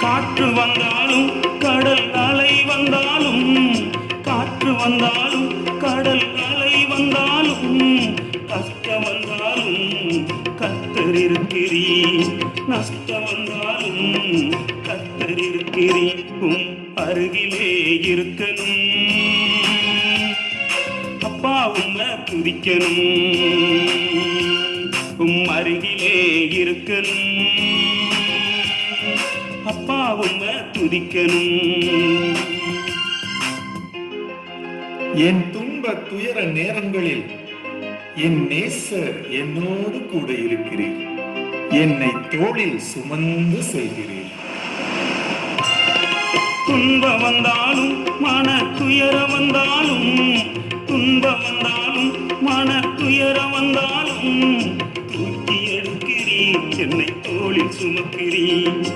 காற்று வந்தாலும் கடல் அலை வந்தாலும், காற்று வந்தாலும் கடல் அலை வந்தாலும், கஷ்டம் வந்தாலும் கர்த்தர் இருக்கிறீர், நஷ்டம் வந்தாலும் கர்த்தர் இருக்கிறீர். அருகிலே இருக்கணும் அப்பா உம்மை துதிக்கணும், அருகிலே இருக்கணும் அப்பா உம்மை துதிக்கணும். என் துன்ப துயர நேரங்களில் என் நேசர் என்னோடு கூட இருக்கிறீர், என்னை தோளில் சுமந்து செல்கிறீர். துன்பம் வந்தாலும் மன துயர வந்தாலும், துன்பம் வந்தாலும் மன துயர வந்தாலும் தூக்கி எடுக்கிறீர், என்னை தோளில் சுமக்கிறீர்.